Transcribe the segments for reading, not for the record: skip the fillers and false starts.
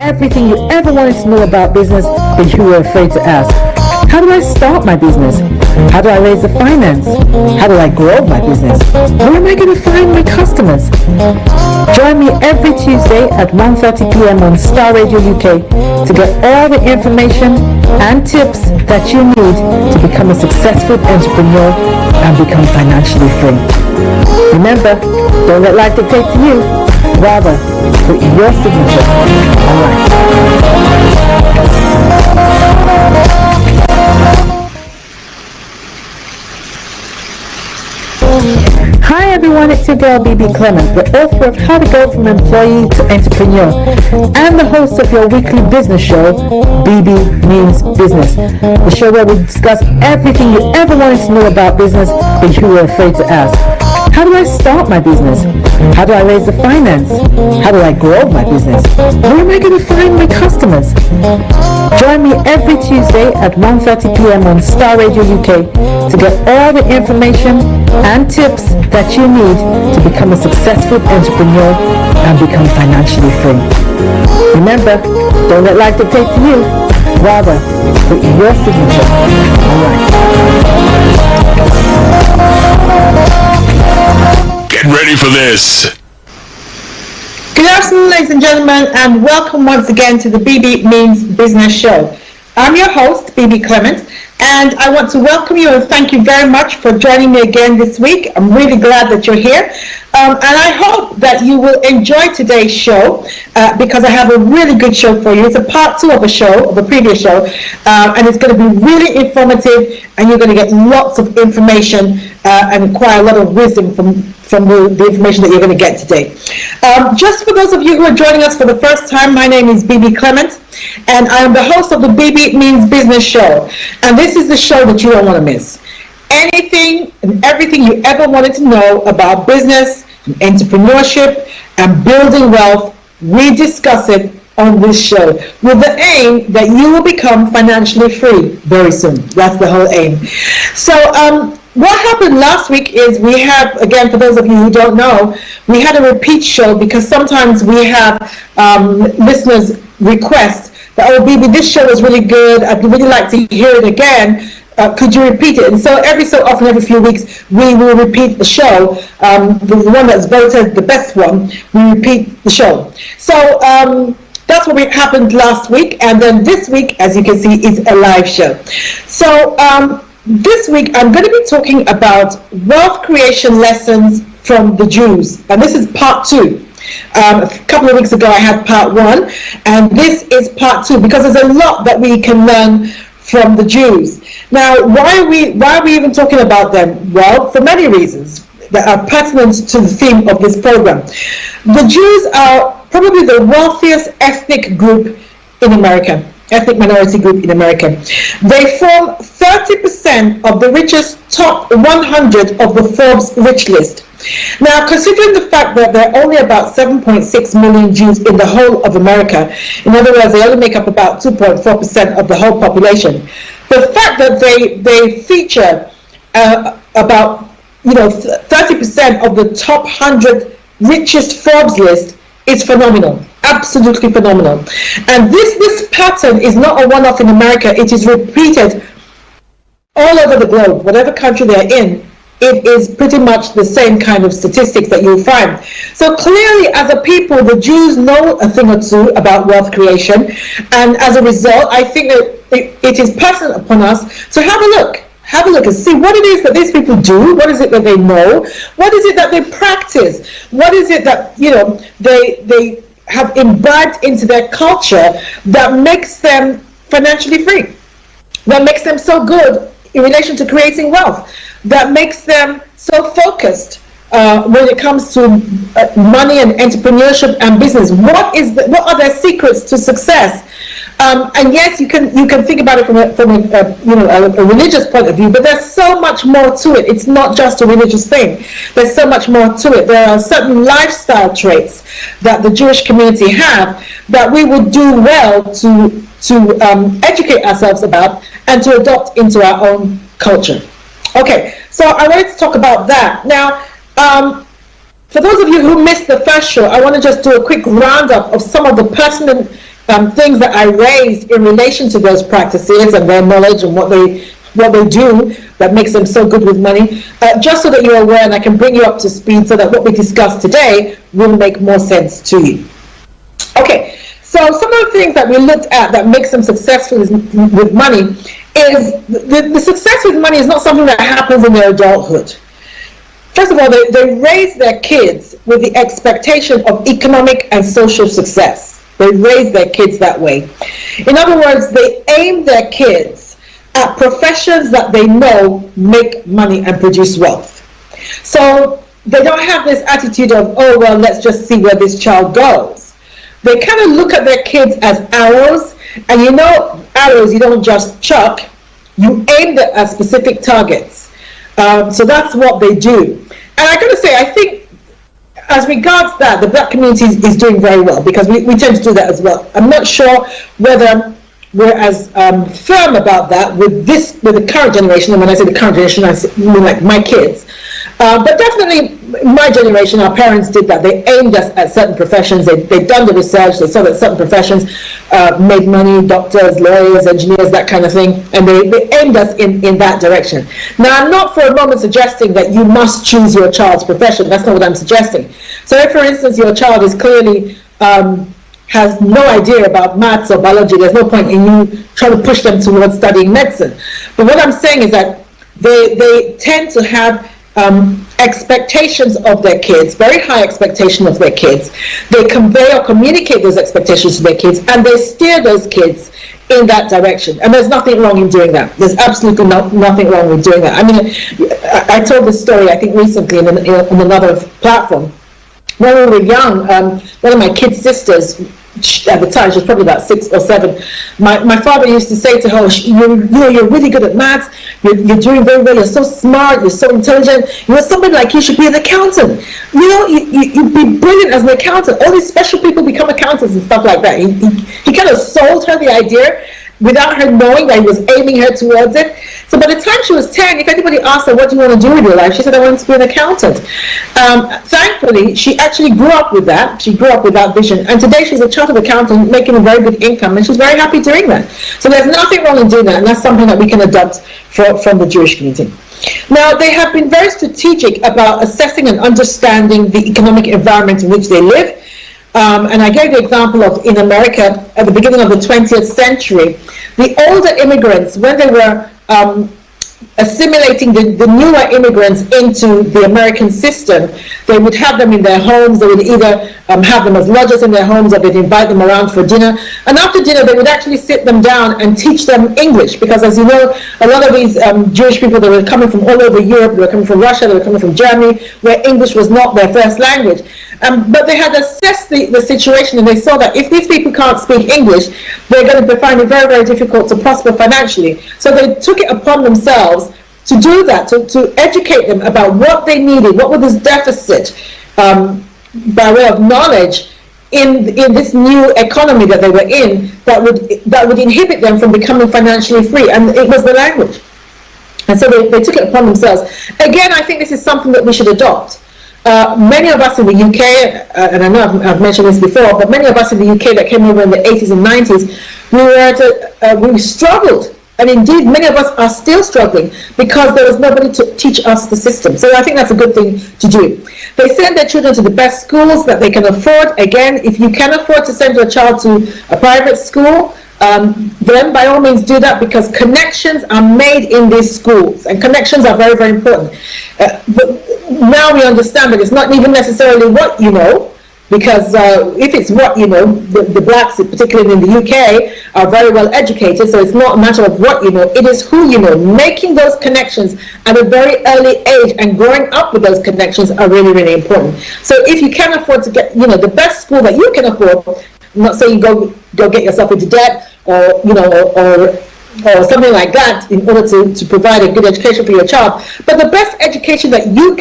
Everything you ever wanted to know about business, but you were afraid to ask. How do I start my business? How do I raise the finance? How do I grow my business? Where am I going to find my customers? Join me every Tuesday at 1:30 p.m. on Star Radio UK to get all the information and tips that you need to become a successful entrepreneur and become financially free. Remember, don't let life dictate to you. Rather, put your signature on life. Hi everyone, it's your girl Bebe Clement, the author of How to Go From Employee to Entrepreneur and the host of your weekly business show, Bebe Means Business, the show where we discuss everything you ever wanted to know about business but you were afraid to ask. How do I start my business? How do I raise the finance? How do I grow my business? Where am I going to find my customers? Join me every Tuesday at 1:30 p.m. on Star Radio UK to get all the information and tips that you need to become a successful entrepreneur and become financially free. Remember, don't let life dictate to you. Rather, put your signature on life. Get ready for this. Good afternoon, ladies and gentlemen, and welcome once again to the Bebe Means Business Show. I'm your host, Bebe Clement, and I want to welcome you and thank you very much for joining me again this week. I'm really glad that you're here, and I hope that you will enjoy today's show because I have a really good show for you. It's a part 2 of a previous show, and it's going to be really informative, and you're going to get lots of information and acquire a lot of wisdom from the information that you're going to get today. Just for those of you who are joining us for the first time, my name is Bebe Clement, and I am the host of the Bebe Means Business Show. And this is the show that you don't want to miss. Anything and everything you ever wanted to know about business, and entrepreneurship, and building wealth, we discuss it on this show with the aim that you will become financially free very soon. That's the whole aim. So, what happened last week is we have, again, for those of you who don't know, we had a repeat show because sometimes we have listeners request that, oh, Bebe, this show was really good. I'd really like to hear it again. Could you repeat it? And so every so often, every few weeks, we will repeat the show. The one that's voted the best one, we repeat the show. So that's what happened last week. And then this week, as you can see, is a live show. So this week, I'm going to be talking about wealth creation lessons from the Jews. And this is part 2. A couple of weeks ago, I had part 1. And this is part 2 because there's a lot that we can learn from the Jews. Now, why are we even talking about them? Well, for many reasons that are pertinent to the theme of this program. The Jews are probably the wealthiest ethnic group in America. Ethnic minority group in America. They form 30% of the richest top 100 of the Forbes rich list. Now, considering the fact that there are only about 7.6 million Jews in the whole of America, in other words, they only make up about 2.4% of the whole population. The fact that they feature about 30% of the top 100 richest Forbes list is phenomenal. Absolutely phenomenal. And this pattern is not a one-off in America. It is repeated all over the globe. Whatever country they're in, it is pretty much the same kind of statistics that you'll find. So clearly, as a people, the Jews know a thing or two about wealth creation. And as a result, I think that it is pertinent upon us to have a look. Have a look and see what it is that these people do. What is it that they know? What is it that they practice? What is it that they have imbibed into their culture that makes them financially free? That makes them so good in relation to creating wealth? That makes them so focused when it comes to money and entrepreneurship and business? What are their secrets to success? And yes, you can think about it from a religious point of view, but there's so much more to it. It's not just a religious thing. There's so much more to it. There are certain lifestyle traits that the Jewish community have that we would do well to educate ourselves about and to adopt into our own culture. Okay, so I wanted to talk about that. Now, for those of you who missed the first show, I want to just do a quick roundup of some of the pertinent things that I raised in relation to those practices and their knowledge and what they do that makes them so good with money, just so that you're aware and I can bring you up to speed so that what we discussed today will make more sense to you. Okay, so some of the things that we looked at that makes them successful with money is the success with money is not something that happens in their adulthood. First of all, they raise their kids with the expectation of economic and social success. They raise their kids that way. In other words, they aim their kids at professions that they know make money and produce wealth. So they don't have this attitude of, oh, well, let's just see where this child goes. They kind of look at their kids as arrows, and you know, arrows you don't just chuck, you aim them at specific targets. So that's what they do. And I got to say, I think as regards that, the black community is doing very well because we tend to do that as well. I'm not sure whether we're as firm about that with the current generation, and when I say the current generation, I mean like my kids. But definitely, my generation, our parents did that. They aimed us at certain professions. They'd done the research. They saw that certain professions made money, doctors, lawyers, engineers, that kind of thing. And they aimed us in that direction. Now, I'm not for a moment suggesting that you must choose your child's profession. That's not what I'm suggesting. So if, for instance, your child is clearly has no idea about maths or biology, there's no point in you trying to push them towards studying medicine. But what I'm saying is that they tend to have expectations of their kids, very high expectation of their kids. They convey or communicate those expectations to their kids, and they steer those kids in that direction. And there's nothing wrong in doing that. There's absolutely nothing wrong with doing that. I mean, I told this story, I think, recently on another platform. When we were young, one of my kid sisters, at the time she was probably about 6 or 7, my father used to say to her, you're really good at maths, you're doing very well, you're so smart, you're so intelligent, somebody like you should be an accountant. You'd be brilliant as an accountant. All these special people become accountants and stuff like that. He kind of sold her the idea without her knowing that he was aiming her towards it. So by the time she was 10, if anybody asked her, what do you want to do with your life? She said, I want to be an accountant. Thankfully, she actually grew up with that. She grew up with that vision. And today she's a chartered accountant making a very good income, and she's very happy doing that. So there's nothing wrong in doing that, and that's something that we can adopt from the Jewish community. Now, they have been very strategic about assessing and understanding the economic environment in which they live. And I gave the example of in America at the beginning of the 20th century, the older immigrants, when they were assimilating the newer immigrants into the American system, they would have them in their homes. They would either have them as lodgers in their homes, or they'd invite them around for dinner. And after dinner, they would actually sit them down and teach them English, because as you know, a lot of these Jewish people, they were coming from all over Europe, they were coming from Russia, they were coming from Germany, where English was not their first language. But they had assessed the situation, and they saw that if these people can't speak English, they're going to find it very, very difficult to prosper financially. So they took it upon themselves to do that, to educate them about what they needed, what was this deficit by way of knowledge in this new economy that they were in that would inhibit them from becoming financially free, and it was the language. And so they took it upon themselves. Again, I think this is something that we should adopt. Many of us in the UK, and I know I've mentioned this before, but many of us in the UK that came over in the 80s and 90s, we struggled. And indeed, many of us are still struggling because there was nobody to teach us the system. So I think that's a good thing to do. They send their children to the best schools that they can afford. Again, if you can afford to send your child to a private school, then by all means do that, because connections are made in these schools, and connections are very, very important. But now we understand that it's not even necessarily what you know, because if it's what you know, the blacks, particularly in the UK, are very well educated, so it's not a matter of what you know, it is who you know. Making those connections at a very early age and growing up with those connections are really, really important. So if you can afford to get, the best school that you can afford, I'm not saying go get yourself into debt or or something like that in order to provide a good education for your child, but the best education that you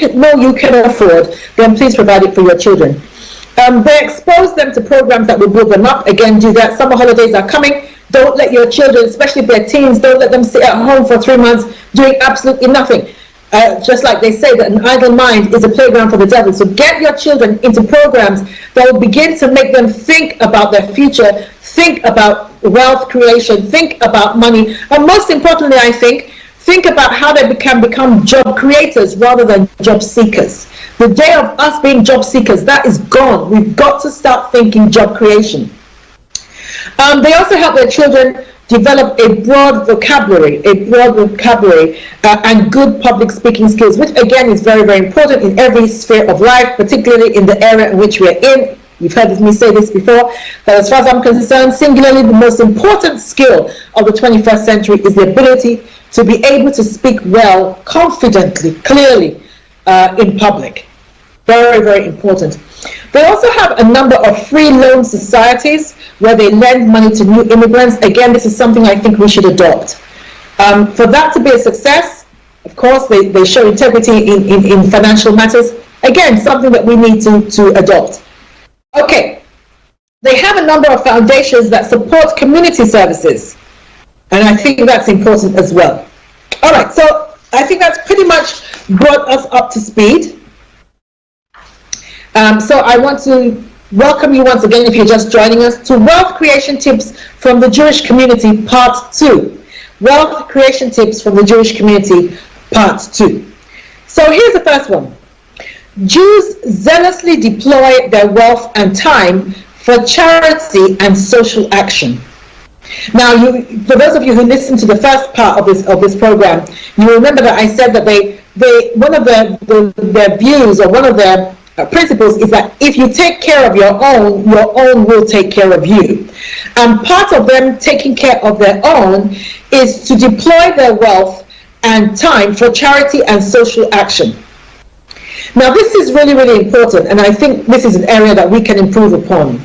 can afford, then please provide it for your children. They expose them to programs that will build them up. Again, do that. Summer holidays are coming. Don't let your children, especially if they're teens, don't let them sit at home for 3 months doing absolutely nothing. just like they say that an idle mind is a playground for the devil. So get your children into programs that will begin to make them think about their future, think about wealth creation, think about money, and most importantly, I think about how they can become job creators rather than job seekers. The day of us being job seekers, that is gone. We've got to start thinking job creation. They also help their children develop a broad vocabulary and good public speaking skills, which again is very, very important in every sphere of life, particularly in the area in which we're in. You've heard me say this before, that as far as I'm concerned, singularly the most important skill of the 21st century is the ability to be able to speak well, confidently, clearly in public. Very, very important. They also have a number of free loan societies where they lend money to new immigrants. Again, this is something I think we should adopt. For that to be a success, of course, they show integrity in financial matters. Again, something that we need to adopt. Okay, they have a number of foundations that support community services, and I think that's important as well. All right, so I think that's pretty much brought us up to speed. So I want to welcome you once again, if you're just joining us, to Wealth Creation Tips from the Jewish Community, Part 2. Wealth Creation Tips from the Jewish Community, Part 2. So here's the first one. Jews zealously deploy their wealth and time for charity and social action. Now, for those of you who listened to the first part of this program, you remember that I said that one of their views, or one of their principles, is that if you take care of your own will take care of you. And part of them taking care of their own is to deploy their wealth and time for charity and social action. Now, this is really, really important, and I think this is an area that we can improve upon,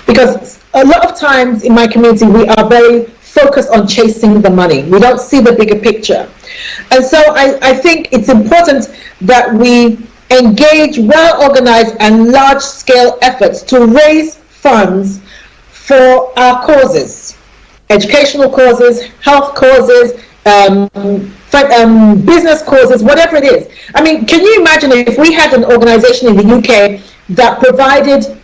because a lot of times in my community we are very focused on chasing the money. We don't see the bigger picture. And so I think it's important that we engage well-organized and large-scale efforts to raise funds for our causes, educational causes, health causes, business causes, whatever it is. I mean, can you imagine if we had an organization in the UK that provided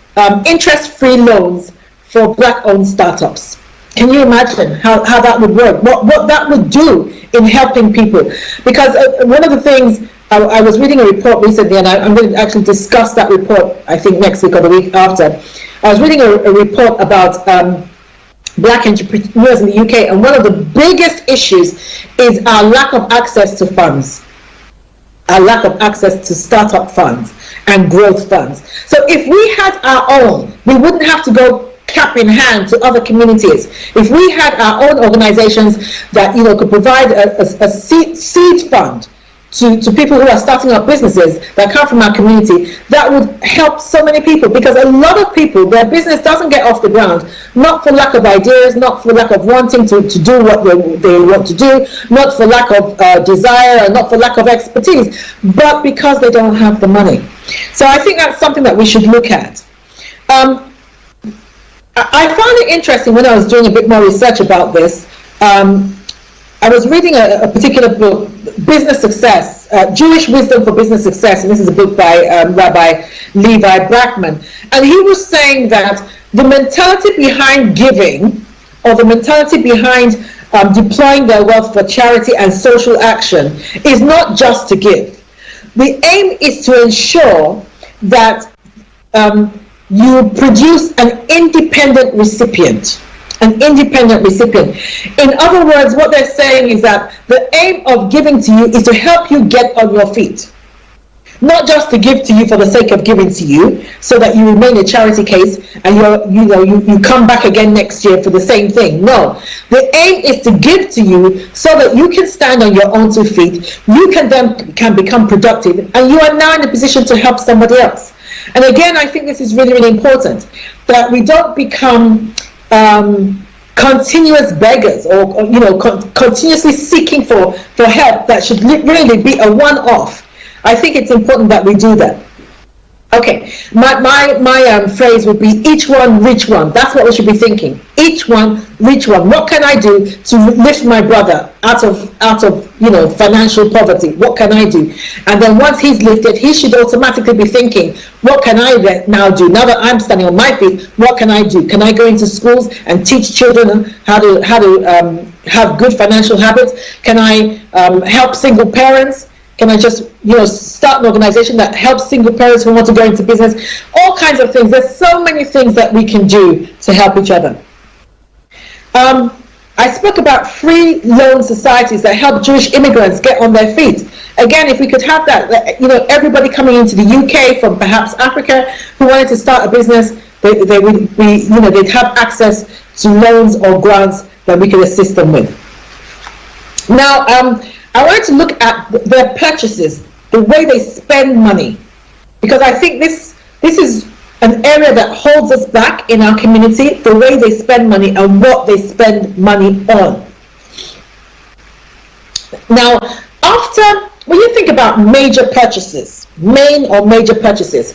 interest-free loans for Black-owned startups? Can you imagine how that would work? What that would do in helping people? Because one of the things, I was reading a report recently, and I'm going to actually discuss that report, I think, next week or the week after. I was reading a report about Black entrepreneurs in the UK, and one of the biggest issues is our lack of access to funds, our lack of access to startup funds and growth funds. So if we had our own, we wouldn't have to go cap in hand to other communities. If we had our own organizations that could provide a seed fund to people who are starting up businesses that come from our community, that would help so many people, because a lot of people, their business doesn't get off the ground, not for lack of ideas, not for lack of wanting to do what they want to do, not for lack of desire, and not for lack of expertise, but because they don't have the money. So I think that's something that we should look at. I found it interesting when I was doing a bit more research about this. I was reading a particular book, Business Success, Jewish Wisdom for Business Success, and this is a book by Rabbi Levi Brackman. And he was saying that the mentality behind giving, or the mentality behind deploying their wealth for charity and social action, is not just to give. The aim is to ensure that you produce an independent recipient. An independent recipient. In other words, what they're saying is that the aim of giving to you is to help you get on your feet. Not just to give to you for the sake of giving to you, so that you remain a charity case and you come back again next year for the same thing. No, the aim is to give to you so that you can stand on your own 2 feet. You can become productive, and you are now in a position to help somebody else. And again, I think this is really, really important, that we don't become continuous beggars, or continuously seeking for help. That should really be a one-off. I think it's important that we do that. Okay, my phrase would be each one reach one. That's what we should be thinking. Each one reach one. What can I do to lift my brother out of financial poverty? What can I do? And then once he's lifted, he should automatically be thinking, what can I now do? Now that I'm standing on my feet, what can I do? Can I go into schools and teach children how to have good financial habits? Can I help single parents? Can I just, start an organization that helps single parents who want to go into business? All kinds of things. There's so many things that we can do to help each other. I spoke about free loan societies that help Jewish immigrants get on their feet. Again, if we could have that, everybody coming into the UK from perhaps Africa who wanted to start a business, they'd have access to loans or grants that we could assist them with. Now, I wanted to look at their purchases, the way they spend money, because I think this is an area that holds us back in our community, the way they spend money and what they spend money on. Now, when you think about major purchases, major purchases,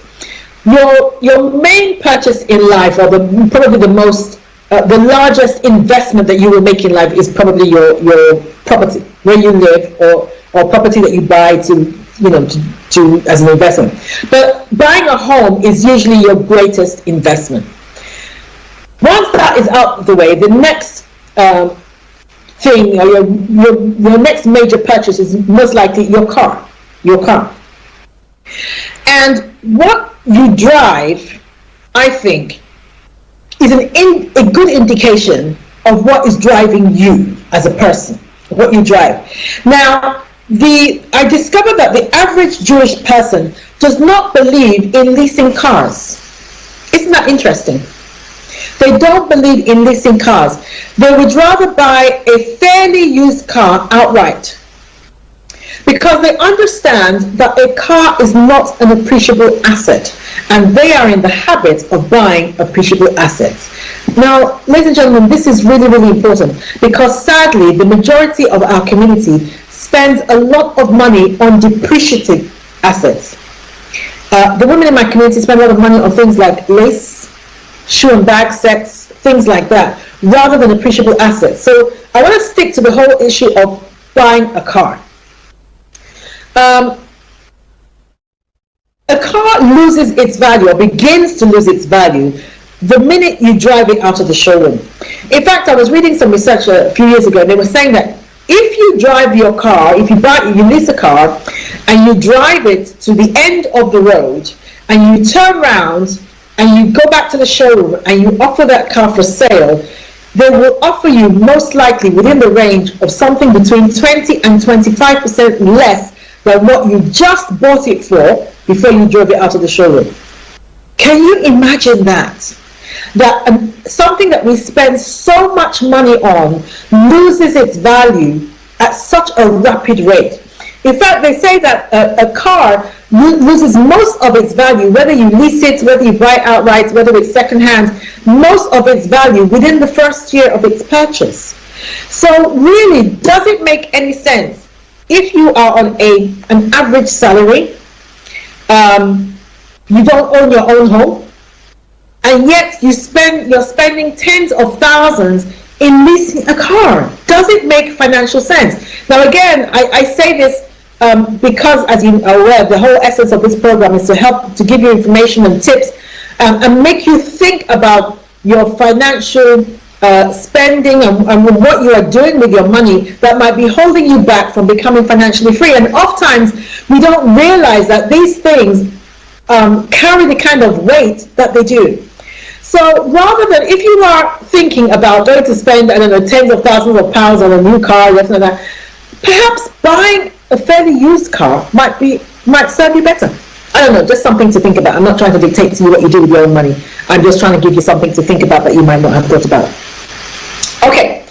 your main purchase in life, or probably the largest investment that you will make in life is probably your property, where you live, or property that you buy to as an investment. But buying a home is usually your greatest investment. Once that is out of the way, the next thing, or your next major purchase is most likely your car. And what you drive, I think, is a good indication of what is driving you as a person, what you drive. Now, I discovered that the average Jewish person does not believe in leasing cars. Isn't that interesting? They don't believe in leasing cars. They would rather buy a fairly used car outright, because they understand that a car is not an appreciable asset, and they are in the habit of buying appreciable assets. Now, ladies and gentlemen, this is really, really important, because sadly, the majority of our community spends a lot of money on depreciating assets. The women in my community spend a lot of money on things like lace, shoe and bag sets, things like that, rather than appreciable assets. So I want to stick to the whole issue of buying a car. A car loses its value, or begins to lose its value, the minute you drive it out of the showroom. In fact, I was reading some research a few years ago, and they were saying that if you drive your car, if you lease a car, and you drive it to the end of the road, and you turn around, and you go back to the showroom, and you offer that car for sale, they will offer you most likely within the range of something between 20 and 25% less than what you just bought it for before you drove it out of the showroom. Can you imagine that? That something that we spend so much money on loses its value at such a rapid rate. In fact, they say that a car loses most of its value, whether you lease it, whether you buy it outright, whether it's secondhand, most of its value within the first year of its purchase. So really, does it make any sense if you are on an average salary, you don't own your own home, and yet you're spending tens of thousands in leasing a car? Does it make financial sense? Now again, I say this because, as you are aware, the whole essence of this program is to give you information and tips and make you think about your financial spending and what you are doing with your money that might be holding you back from becoming financially free. And oftentimes we don't realize that these things carry the kind of weight that they do. So rather than, if you are thinking about going to spend, I don't know, tens of thousands of pounds on a new car, perhaps buying a fairly used car might serve you better. I don't know, just something to think about. I'm not trying to dictate to you what you do with your own money. I'm just trying to give you something to think about that you might not have thought about. Okay.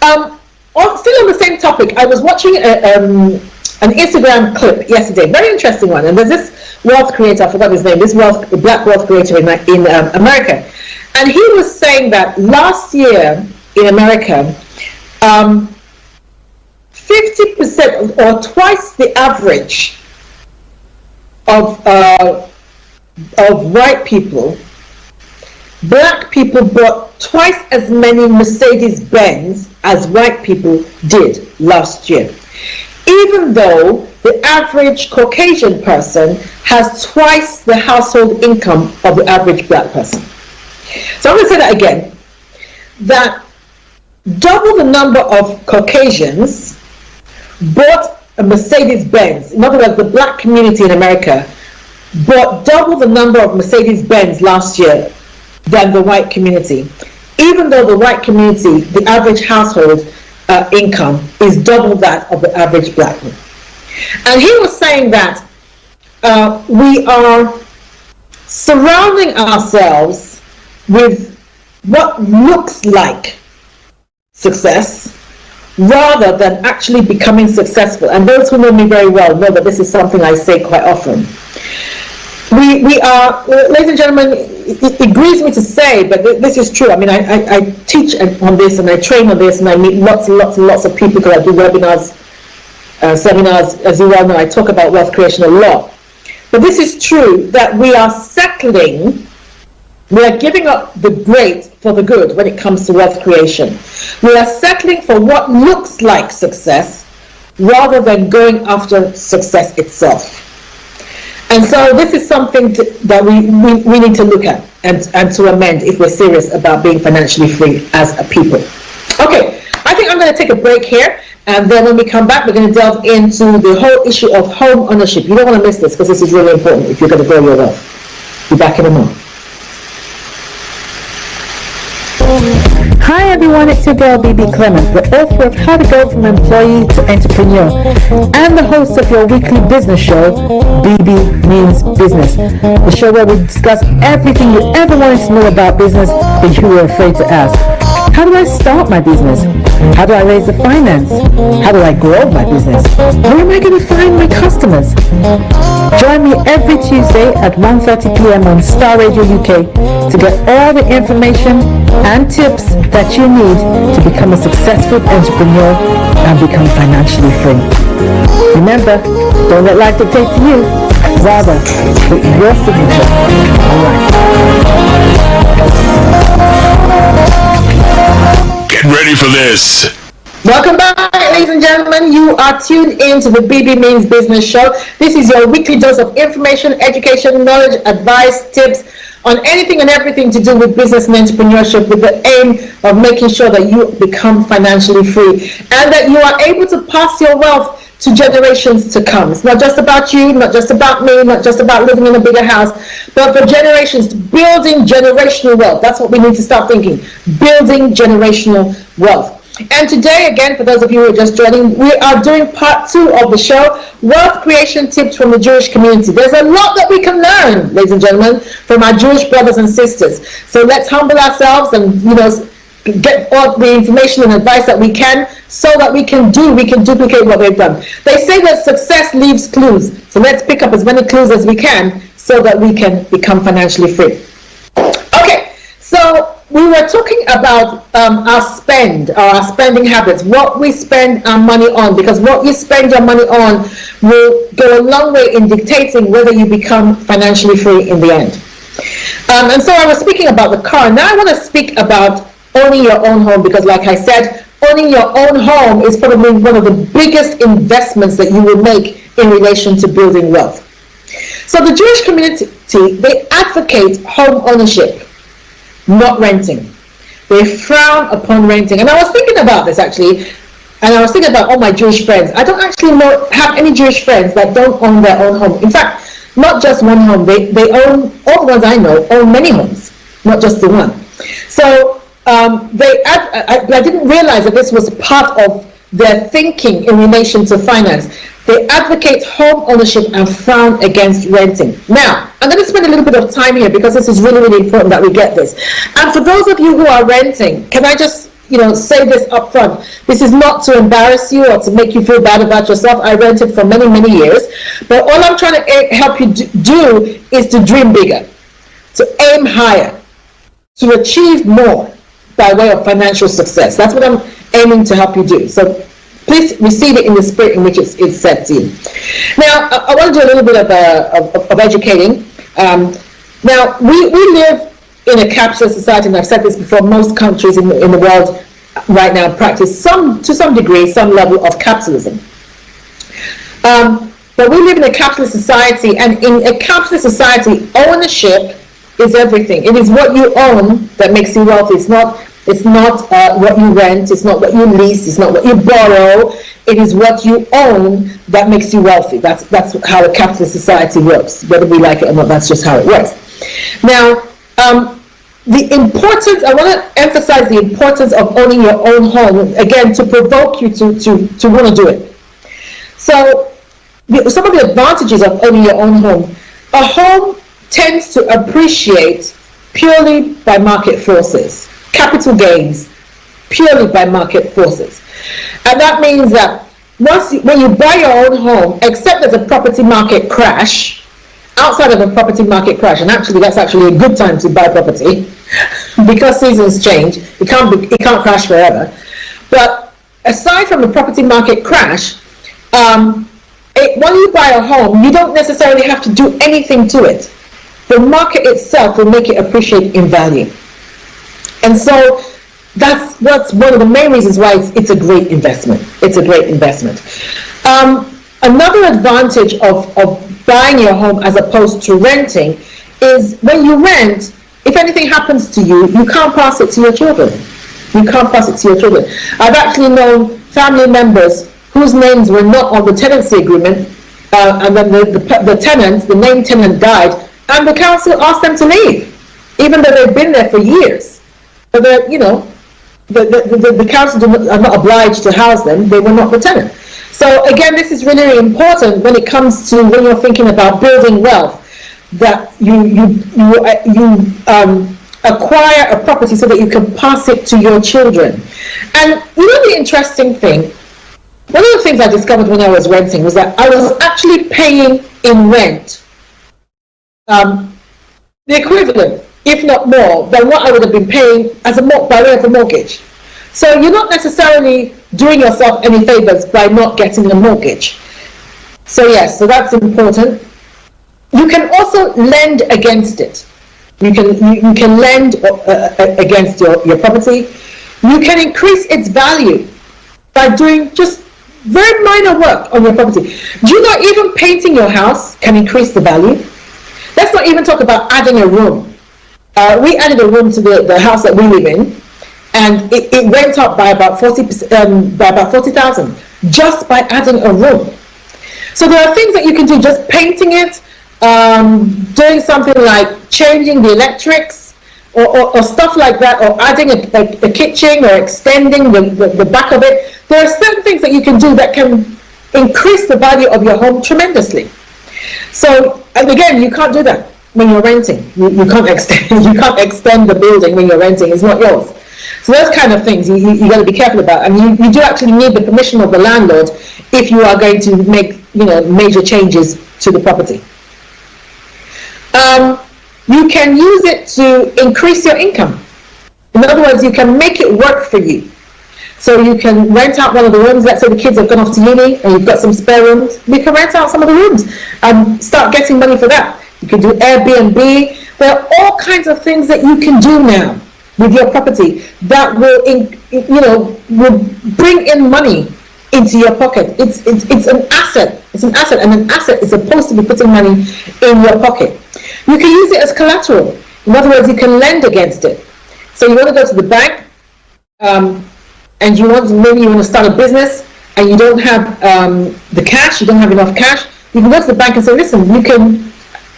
Still on the same topic, I was watching an Instagram clip yesterday, very interesting one, and there's this wealth creator, I forgot his name, this black wealth creator in America, and he was saying that last year in America, 50% or twice the average of of white people, black people bought twice as many Mercedes-Benz as white people did last year, even though the average Caucasian person has twice the household income of the average black person. So I'm going to say that again, that double the number of Caucasians bought a Mercedes-Benz. In other words, the black community in America bought double the number of Mercedes-Benz last year than the white community, even though the white community, the average household income is double that of the average black one. And he was saying that we are surrounding ourselves with what looks like success rather than actually becoming successful. And those who know me very well know that this is something I say quite often. We are, ladies and gentlemen, it grieves me to say, but this is true. I mean, I teach on this and I train on this and I meet lots and lots and lots of people because I do webinars, seminars, as you well know. I talk about wealth creation a lot. But this is true, that we are settling, we are giving up the great for the good when it comes to wealth creation. We are settling for what looks like success rather than going after success itself. And so this is something that we need to look at and to amend if we're serious about being financially free as a people. Okay, I think I'm going to take a break here, and then when we come back, we're going to delve into the whole issue of home ownership. You don't want to miss this because this is really important if you're going to grow your wealth. Be back in a moment. Hi everyone, it's your girl Bebe Clement, the author of How to Go from Employee to Entrepreneur and the host of your weekly business show, Bebe Means Business, the show where we discuss everything you ever wanted to know about business but you were afraid to ask. How do I start my business? How do I raise the finance? How do I grow my business? Where am I going to find my customers? Join me every Tuesday at 1:30 p.m. on Star Radio UK to get all the information and tips that you need to become a successful entrepreneur and become financially free. Remember, don't let life dictate to you. Rather, put your signature on life. Get ready for this. Welcome back, ladies and gentlemen. You are tuned in to the Bebe Means Business Show. This is your weekly dose of information, education, knowledge, advice, tips on anything and everything to do with business and entrepreneurship, with the aim of making sure that you become financially free and that you are able to pass your wealth to generations to come. It's not just about you, not just about me, not just about living in a bigger house, but for generations, building generational wealth. That's what we need to start thinking, building generational wealth. And today, again, for those of you who are just joining, we are doing part 2 of the show, Wealth Creation Tips from the Jewish Community. There's a lot that we can learn, ladies and gentlemen, from our Jewish brothers and sisters. So let's humble ourselves and, get all the information and advice that we can so that we can duplicate what they've done. They say that success leaves clues. So let's pick up as many clues as we can so that we can become financially free. Okay, so we were talking about our spending habits, what we spend our money on, because what you spend your money on will go a long way in dictating whether you become financially free in the end. And so I was speaking about the car. Now I want to speak about owning your own home, because like I said, owning your own home is probably one of the biggest investments that you will make in relation to building wealth. So the Jewish community, they advocate home ownership, not renting. They frown upon renting. And I was thinking about this actually, and I was thinking about all my Jewish friends. I don't actually have any Jewish friends that don't own their own home. In fact, not just one home. They own, all the ones I know, own many homes, not just the one. So I didn't realize that this was part of their thinking in relation to finance. They advocate home ownership and frown against renting. Now, I'm going to spend a little bit of time here because this is really, really important that we get this. And for those of you who are renting, can I just say this up front? This is not to embarrass you or to make you feel bad about yourself. I rented for many, many years. But all I'm trying to help you do is to dream bigger, to aim higher, to achieve more by way of financial success. That's what I'm aiming to help you do. So please receive it in the spirit in which it's said to you. Now, I want to do a little bit of educating. Now, we live in a capitalist society, and I've said this before, most countries in the world right now practice to some degree, some level of capitalism. But we live in a capitalist society, and in a capitalist society, ownership is everything. It is what you own that makes you wealthy. It's not what you rent, it's not what you lease, it's not what you borrow. It is what you own that makes you wealthy. That's how a capitalist society works. Whether we like it or not, that's just how it works. Now, the importance, I want to emphasize the importance of owning your own home, again, to provoke you to want to do it. So, some of the advantages of owning your own home. A home tends to appreciate purely by market forces, capital gains, purely by market forces. And that means that when you buy your own home, except there's a property market crash, outside of a property market crash, and actually that's actually a good time to buy property because seasons change, it can't crash forever. But aside from the property market crash, when you buy a home, you don't necessarily have to do anything to it. The market itself will make it appreciate in value. And so that's one of the main reasons why it's a great investment. It's a great investment. Another advantage of buying your home as opposed to renting is when you rent, if anything happens to you, you can't pass it to your children. You can't pass it to your children. I've actually known family members whose names were not on the tenancy agreement, and then the named tenant died, and the council asked them to leave, even though they've been there for years. But the council are not obliged to house them. They were not the tenant. So again, this is really important when it comes to when you're thinking about building wealth, that you acquire a property so that you can pass it to your children. And you know the interesting thing, one of the things I discovered when I was renting was that I was actually paying in rent the equivalent, if not more, than what I would have been paying by way of a mortgage. So you're not necessarily doing yourself any favors by not getting a mortgage. So yes, so that's important. You can also lend against it. You can lend against your property. You can increase its value by doing just very minor work on your property. Do you know even painting your house can increase the value? Let's not even talk about adding a room. We added a room to the house that we live in, and it went up by about 40,000 just by adding a room. So there are things that you can do, just painting it, doing something like changing the electrics or stuff like that, or adding a kitchen or extending the back of it. There are certain things that you can do that can increase the value of your home tremendously. So, and again, you can't do that when you're renting. You can't extend the building when you're renting. It's not yours. So those kind of things you got to be careful about, and you do actually need the permission of the landlord if you are going to make major changes to the property. You can use it to increase your income. In other words, you can make it work for you. So you can rent out one of the rooms. Let's say the kids have gone off to uni and you've got some spare rooms. You can rent out some of the rooms and start getting money for that. You can do Airbnb. There are all kinds of things that you can do now with your property that will bring in money into your pocket. It's an asset. It's an asset, and an asset is supposed to be putting money in your pocket. You can use it as collateral. In other words, you can lend against it. So you want to go to the bank, and maybe you want to start a business, and you don't have the cash. You don't have enough cash. You can go to the bank and say, listen,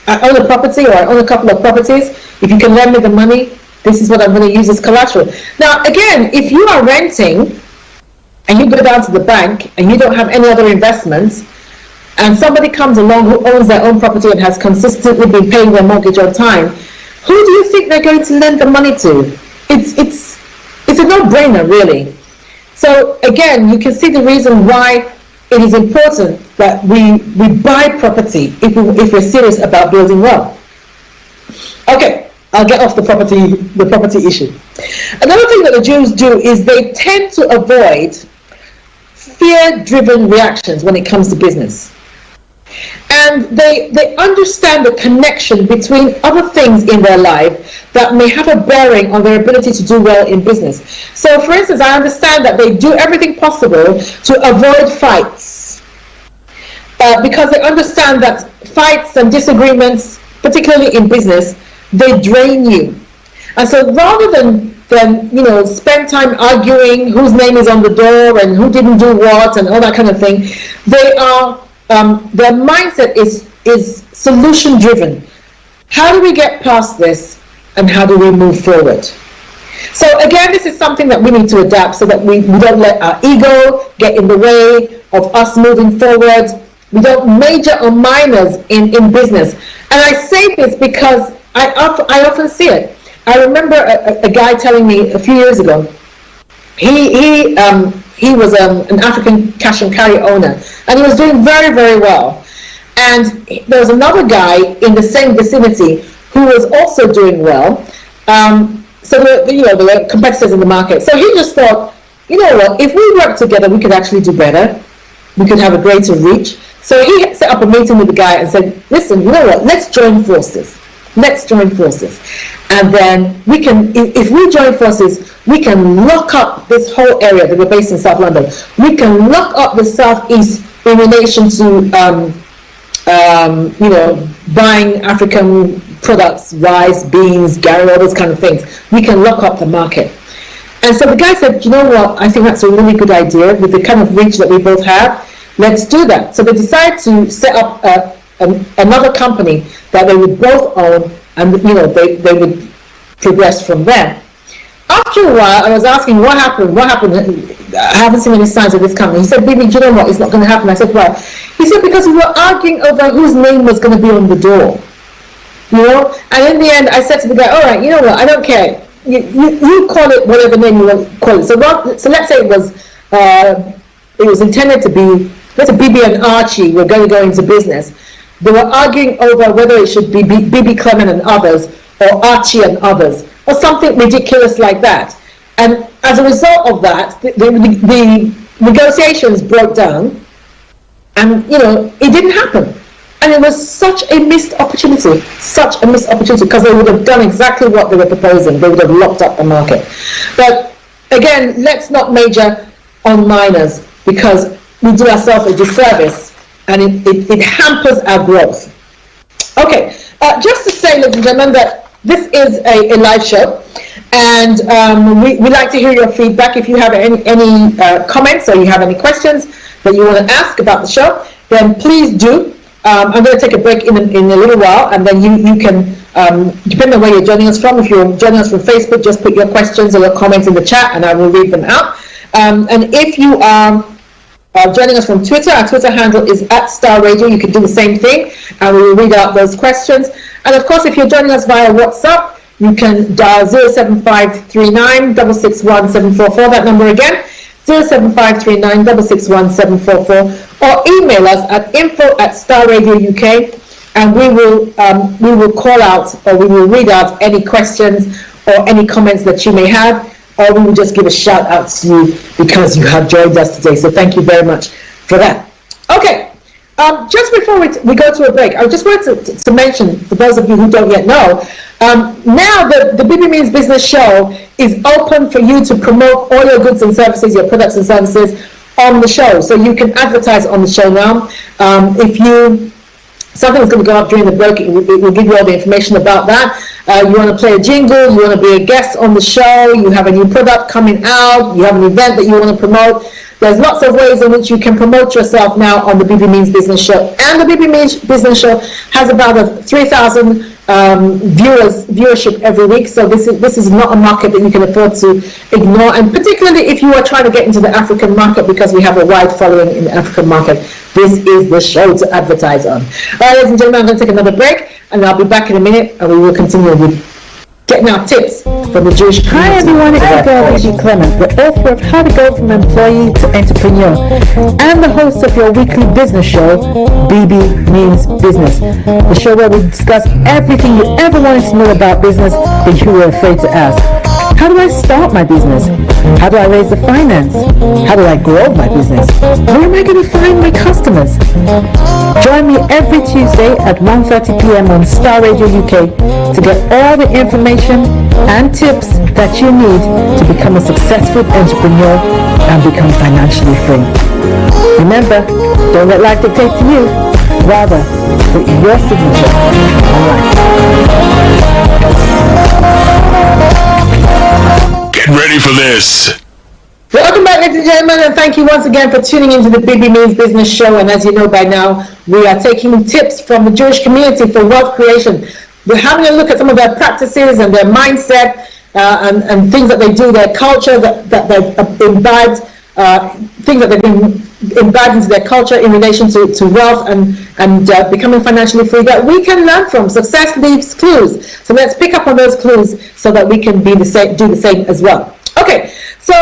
I own a property, or I own a couple of properties. If you can lend me the money, this is what I'm going to use as collateral. Now, again, if you are renting and you go down to the bank and you don't have any other investments, and somebody comes along who owns their own property and has consistently been paying their mortgage on time, who do you think they're going to lend the money to? It's a no-brainer, really. So again, you can see the reason why it is important that we buy property if we're serious about building wealth. Okay, I'll get off the property issue. Another thing that the Jews do is they tend to avoid fear-driven reactions when it comes to business. And they understand the connection between other things in their life that may have a bearing on their ability to do well in business. So for instance, I understand that they do everything possible to avoid fights because they understand that fights and disagreements, particularly in business, they drain you. And so rather than spend time arguing whose name is on the door and who didn't do what and all that kind of thing, they are their mindset is solution driven. How do we get past this and how do we move forward? So again, this is something that we need to adapt so that we don't let our ego get in the way of us moving forward. We don't major or minors in business. And I say this because I often see it. I remember a guy telling me a few years ago, he was an African cash and carry owner, and he was doing very, very well. And there was another guy in the same vicinity who was also doing well. So there were competitors in the market. So he just thought, you know what, if we work together, we could actually do better. We could have a greater reach. So he set up a meeting with the guy and said, listen, you know what, let's join forces. Let's join forces. And then we can, if we join forces, we can lock up this whole area that we're based in South London. We can lock up the Southeast in relation to, buying African products, rice, beans, gari, all those kind of things. We can lock up the market. And so the guy said, you know what, I think that's a really good idea with the kind of reach that we both have. Let's do that. So they decided to set up another company that they would both own, and they would progress from there. After a while, I was asking, what happened? I haven't seen any signs of this company. He said, Bebe, do you know what? It's not going to happen. I said, why? He said, because we were arguing over whose name was going to be on the door. And in the end, I said to the guy, all right, you know what? I don't care. You call it whatever name you want to call it. So let's say it was intended to be, let's say Bebe and Archie were going to go into business. They were arguing over whether it should be Bebe, Clement and others, or Archie and others, or something ridiculous like that. And as a result of that, the negotiations broke down, and it didn't happen. And it was such a missed opportunity, because they would have done exactly what they were proposing. They would have locked up the market. But again, let's not major on minors, because we do ourselves a disservice, and it hampers our growth. Okay, just to say, ladies and gentlemen, that this is a live show, and we like to hear your feedback. If you have any comments or you have any questions that you want to ask about the show, then please do. I'm going to take a break in a little while, and then you can, depending on where you're joining us from, if you're joining us from Facebook, just put your questions or your comments in the chat, and I will read them out. And if you are joining us from Twitter, our Twitter handle is @StarRadio. You can do the same thing, and we will read out those questions. And of course, if you're joining us via WhatsApp, you can dial 07539 661 744. That number again, 07539 661 744, or email us at info@StarRadio UK, and we will call out, or we will read out any questions or any comments that you may have, or we will just give a shout out to you because you have joined us today. So thank you very much for that. Okay, just before we go to a break, I just wanted to mention, for those of you who don't yet know, now the Bebe Means Business Show is open for you to promote all your goods and services, your products and services on the show. So you can advertise on the show now. Something's going to go up during the break. It will give you all the information about that. You want to play a jingle, you want to be a guest on the show, you have a new product coming out, you have an event that you want to promote. There's lots of ways in which you can promote yourself now on the Bebe Means Business Show. And the Bebe Means Business Show has about a 3,000 viewership every week. So this is not a market that you can afford to ignore. And particularly if you are trying to get into the African market, because we have a wide following in the African market, this is the show to advertise on. All right, ladies and gentlemen, I'm going to take another break, and I'll be back in a minute, and we will continue with getting our tips from the Jewish community. Hi everyone, it's your girl Bebe Clement, the author of How to Go from Employee to Entrepreneur, and the host of your weekly business show, Bebe Means Business, the show where we discuss everything you ever wanted to know about business but you were afraid to ask. How do I start my business? How do I raise the finance? How do I grow my business? Where am I going to find my customers? Join me every Tuesday at 1:30 p.m. on Star Radio UK to get all the information and tips that you need to become a successful entrepreneur and become financially free. Remember, don't let life dictate to you. Rather, put your signature on life. Get ready for this. Welcome back, ladies and gentlemen, and thank you once again for tuning into the Bebe Means Business Show. And as you know by now, we are taking tips from the Jewish community for wealth creation. We're having a look at some of their practices and their mindset and things that they do, their culture that they've imbibed, things that they've been imbibed into their culture in relation to wealth and becoming financially free that we can learn from. Success leaves clues. So let's pick up on those clues so that we can do the same as well. Okay, so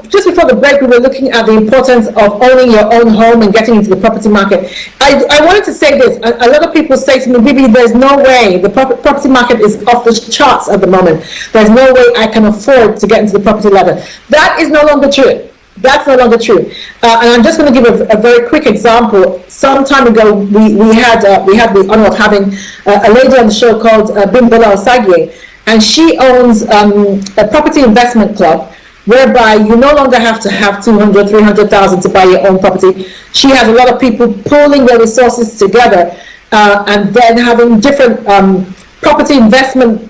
just before the break, we were looking at the importance of owning your own home and getting into the property market. I wanted to say this. A lot of people say to me, Bibi, there's no way. The property market is off the charts at the moment. There's no way I can afford to get into the property ladder. That is no longer true. That's no longer true. And I'm just going to give a very quick example. Some time ago, we had the honor of having a lady on the show called Bimbola Osagye, and she owns a property investment club whereby you no longer have to have 200, 300,000 to buy your own property. She has a lot of people pooling their resources together and then having different property investments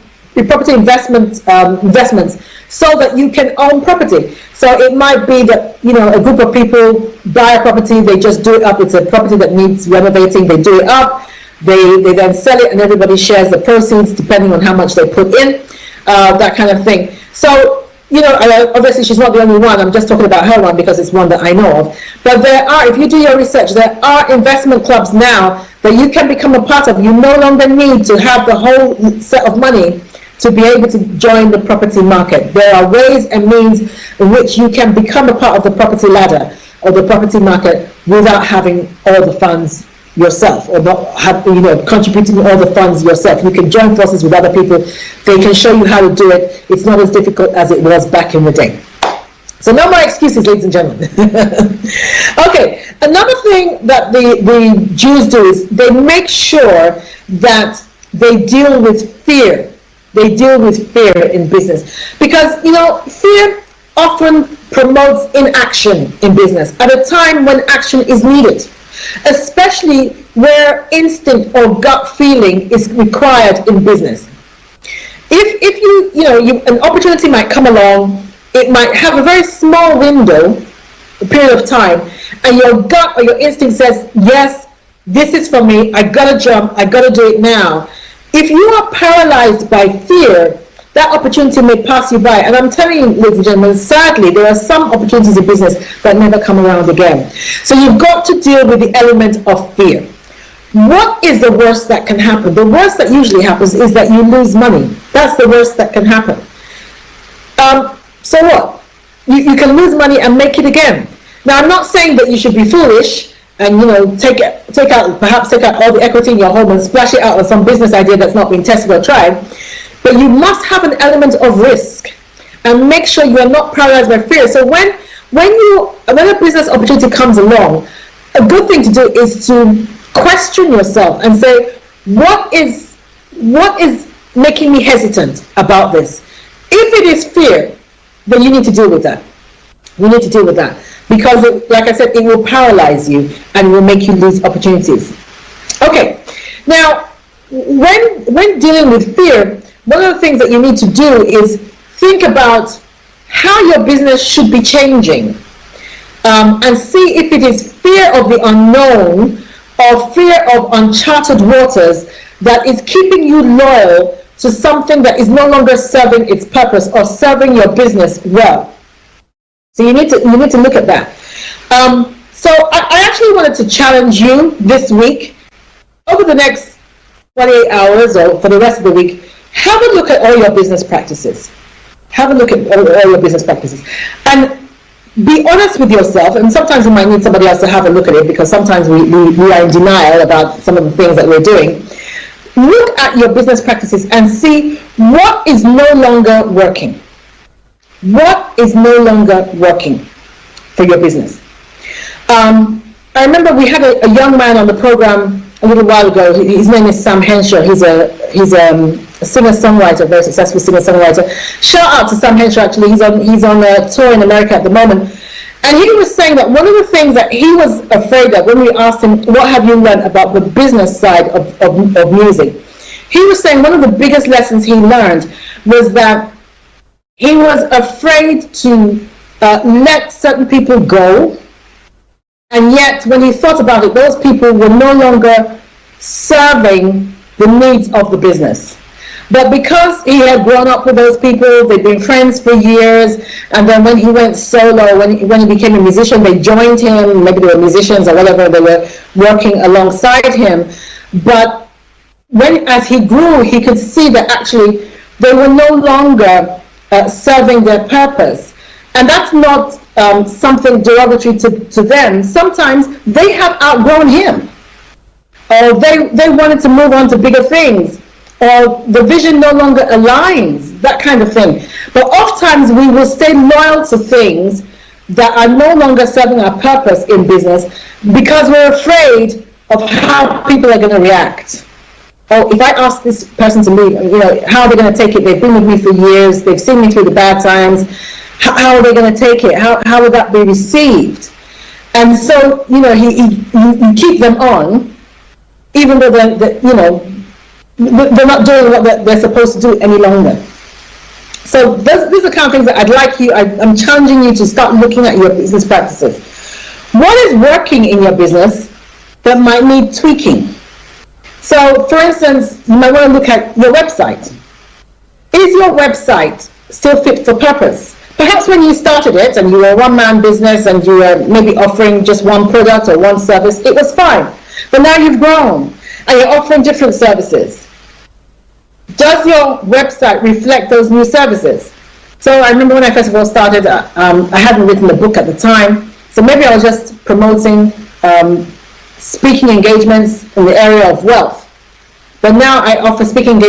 so that you can own property. So it might be that, you know, a group of people buy a property, they just do it up. It's a property that needs renovating, they do it up, they then sell it, and everybody shares the proceeds depending on how much they put in, that kind of thing. So, you know, obviously she's not the only one. I'm just talking about her one because it's one that I know of. But there are, if you do your research, there are investment clubs now that you can become a part of. You no longer need to have the whole set of money to be able to join the property market. There are ways and means in which you can become a part of the property ladder or the property market without having all the funds yourself, or not have, you know, contributing all the funds yourself. You can join forces with other people. They can show you how to do it. It's not as difficult as it was back in the day. So no more excuses, ladies and gentlemen. Okay, another thing that the Jews do is they make sure that they deal with fear. They deal with fear in business because, you know, fear often promotes inaction in business at a time when action is needed, especially where instinct or gut feeling is required in business. If an opportunity might come along, it might have a very small window, a period of time, and your gut or your instinct says, yes, this is for me, I gotta jump, I gotta do it now. If you are paralyzed by fear, that opportunity may pass you by. And I'm telling you, ladies and gentlemen, sadly, there are some opportunities in business that never come around again. So you've got to deal with the element of fear. What is the worst that can happen? The worst that usually happens is that you lose money. That's the worst that can happen. So what? You can lose money and make it again. Now, I'm not saying that you should be foolish and, you know, take out all the equity in your home and splash it out on some business idea that's not been tested or tried. But you must have an element of risk and make sure you are not paralyzed by fear. So when a business opportunity comes along, a good thing to do is to question yourself and say, what is making me hesitant about this? If it is fear, then you need to deal with that. You need to deal with that because, like I said, it will paralyze you and will make you lose opportunities. Okay, now when dealing with fear, one of the things that you need to do is think about how your business should be changing and see if it is fear of the unknown or fear of uncharted waters that is keeping you loyal to something that is no longer serving its purpose or serving your business well. So you need to look at that. So I actually wanted to challenge you this week, over the next 28 hours or for the rest of the week, have a look at all your business practices. Have a look at all your business practices. And be honest with yourself, and sometimes you might need somebody else to have a look at it because sometimes we are in denial about some of the things that we're doing. Look at your business practices and see what is no longer working. What is no longer working for your business? I remember we had a young man on the program a little while ago. His name is Sam Henshaw. He's a singer-songwriter, very successful singer-songwriter. Shout out to Sam Henshaw, actually. He's on a tour in America at the moment. And he was saying that one of the things that he was afraid of when we asked him, what have you learned about the business side of music? He was saying one of the biggest lessons he learned was that he was afraid to let certain people go. And yet, when he thought about it, those people were no longer serving the needs of the business. But because he had grown up with those people, they'd been friends for years, and then when he went solo, when he became a musician, they joined him, maybe they were musicians or whatever, they were working alongside him. But as he grew, he could see that actually they were no longer serving their purpose. And that's not something derogatory to them. Sometimes they have outgrown him, or they wanted to move on to bigger things, or the vision no longer aligns, that kind of thing. But oftentimes we will stay loyal to things that are no longer serving our purpose in business because we're afraid of how people are going to react. Oh, if I ask this person to leave, how are they going to take it? They've been with me for years. They've seen me through the bad times. How are they going to take it? How will that be received? And so, you keep them on, even though they're not doing what they're supposed to do any longer. So these are the kind of things that I'm challenging you to start looking at your business practices. What is working in your business that might need tweaking? So, for instance, you might want to look at your website. Is your website still fit for purpose? Perhaps when you started it and you were a one-man business and you were maybe offering just one product or one service, it was fine. But now you've grown and you're offering different services. Does your website reflect those new services? So I remember when I first of all started, I hadn't written the book at the time, so maybe I was just promoting speaking engagements in the area of wealth. But now I offer speaking engagements